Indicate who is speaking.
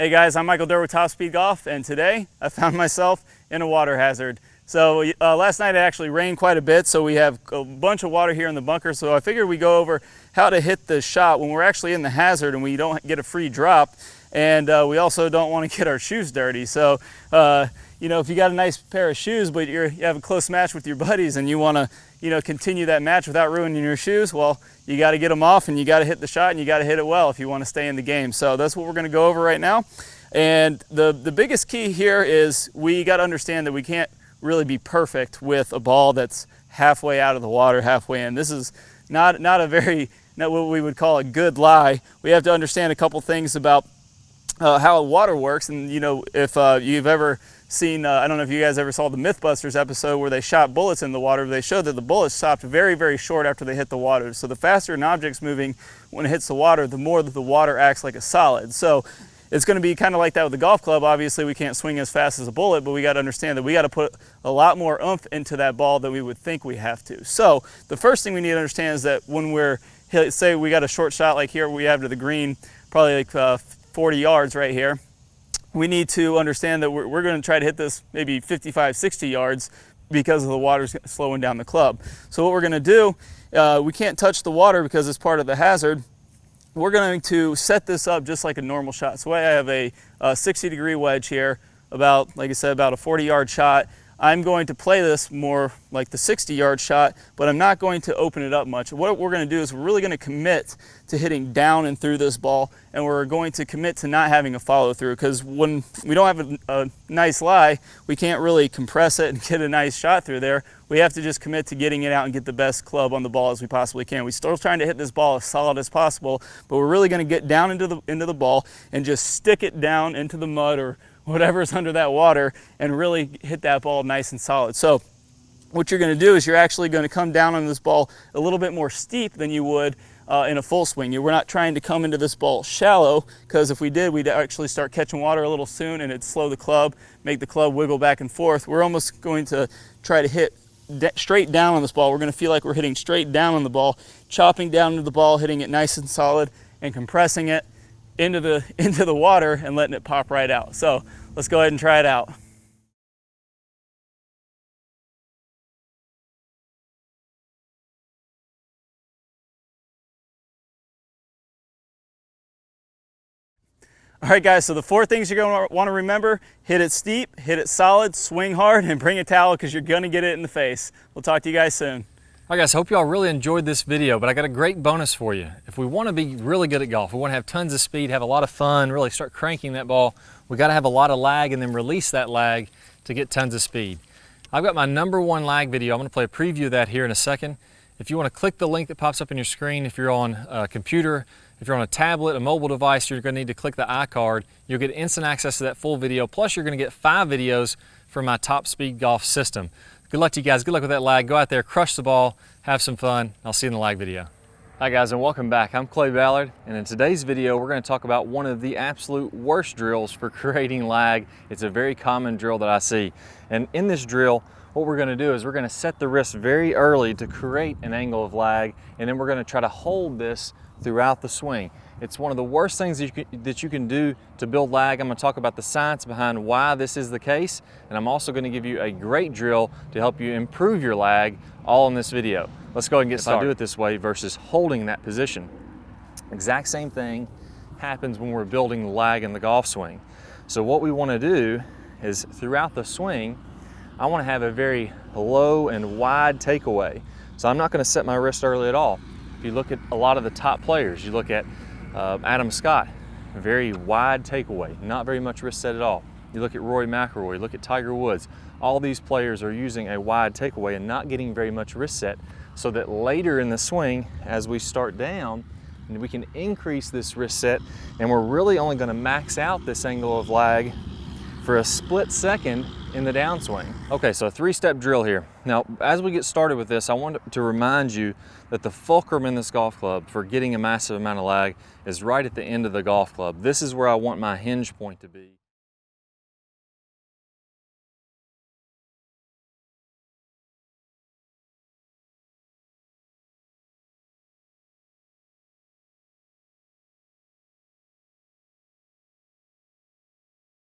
Speaker 1: Hey guys, I'm Michael Durr with Top Speed Golf, and today I found myself in a water hazard. So last night it actually rained quite a bit, so we have a bunch of water here in the bunker, so I figured we go over how to hit the shot when we're actually in the hazard and we don't get a free drop, and we also don't want to get our shoes dirty. So you know, if you got a nice pair of shoes but you have a close match with your buddies and you want to continue that match without ruining your shoes, well, you got to get them off and you got to hit the shot and you got to hit it well if you want to stay in the game. So that's what we're going to go over right now. And the biggest key here is we got to understand that we can't really be perfect with a ball that's halfway out of the water, halfway in. This is not what we would call a good lie. We have to understand a couple things about how water works. And if you've ever seen, I don't know if you guys ever saw the Mythbusters episode where they shot bullets in the water. They showed that the bullets stopped very, very short after they hit the water. So the faster an object's moving when it hits the water, the more that the water acts like a solid. So it's going to be kind of like that with the golf club. Obviously, we can't swing as fast as a bullet, but we got to understand that we got to put a lot more oomph into that ball than we would think we have to. So the first thing we need to understand is that when we're, say we got a short shot like here we have to the green, probably like 40 yards right here, we need to understand that we're going to try to hit this maybe 55, 60 yards because of the water's slowing down the club. So what we're going to do, we can't touch the water because it's part of the hazard. We're going to set this up just like a normal shot. So I have a 60-degree wedge here, about, like I said, about a 40-yard shot. I'm going to play this more like the 60-yard shot, but I'm not going to open it up much. What we're going to do is we're really going to commit to hitting down and through this ball, and we're going to commit to not having a follow through, because when we don't have a nice lie, we can't really compress it and get a nice shot through there. We have to just commit to getting it out and get the best club on the ball as we possibly can. We're still trying to hit this ball as solid as possible, but we're really going to get down into the ball and just stick it down into the mud or whatever's under that water and really hit that ball nice and solid. So what you're going to do is you're actually going to come down on this ball a little bit more steep than you would in a full swing. We're not trying to come into this ball shallow, because if we did, we'd actually start catching water a little soon and it'd slow the club, make the club wiggle back and forth. We're almost going to try to hit straight down on this ball. We're going to feel like we're hitting straight down on the ball, chopping down into the ball, hitting it nice and solid and compressing it into the water and letting it pop right out. So let's go ahead and try it out. All right guys, so the four things you're going to want to remember: hit it steep, hit it solid, swing hard, and bring a towel because you're going to get it in the face. We'll talk to you guys soon.
Speaker 2: All right guys, hope y'all really enjoyed this video, but I got a great bonus for you. If we want to be really good at golf, we want to have tons of speed, have a lot of fun, really start cranking that ball, we got to have a lot of lag and then release that lag to get tons of speed. I've got my #1 lag video. I'm going to play a preview of that here in a second. If you want to click the link that pops up on your screen, if you're on a computer, if you're on a tablet, a mobile device, you're going to need to click the iCard. You'll get instant access to that full video, plus you're going to get 5 videos from my Top Speed Golf system. Good luck to you guys. Good luck with that lag. Go out there, crush the ball, have some fun. I'll see you in the lag video. Hi guys, and welcome back. I'm Clay Ballard, and in today's video we're going to talk about one of the absolute worst drills for creating lag. It's a very common drill that I see. And in this drill, what we're going to do is we're going to set the wrist very early to create an angle of lag, and then we're going to try to hold this throughout the swing. It's one of the worst things that you can do to build lag. I'm going to talk about the science behind why this is the case, and I'm also going to give you a great drill to help you improve your lag, all in this video. Let's go ahead and get started. If I do it this way versus holding that position, exact same thing happens when we're building the lag in the golf swing. So what we want to do is throughout the swing, I want to have a very low and wide takeaway. So I'm not going to set my wrist early at all. If you look at a lot of the top players, you look at Adam Scott, very wide takeaway, not very much wrist set at all. You look at Rory McIlroy, you look at Tiger Woods. All these players are using a wide takeaway and not getting very much wrist set, so that later in the swing, as we start down, we can increase this wrist set, and we're really only going to max out this angle of lag for a split second in the downswing. Okay, so a 3-step drill here. Now, as we get started with this, I want to remind you that the fulcrum in this golf club for getting a massive amount of lag is right at the end of the golf club. This is where I want my hinge point to be.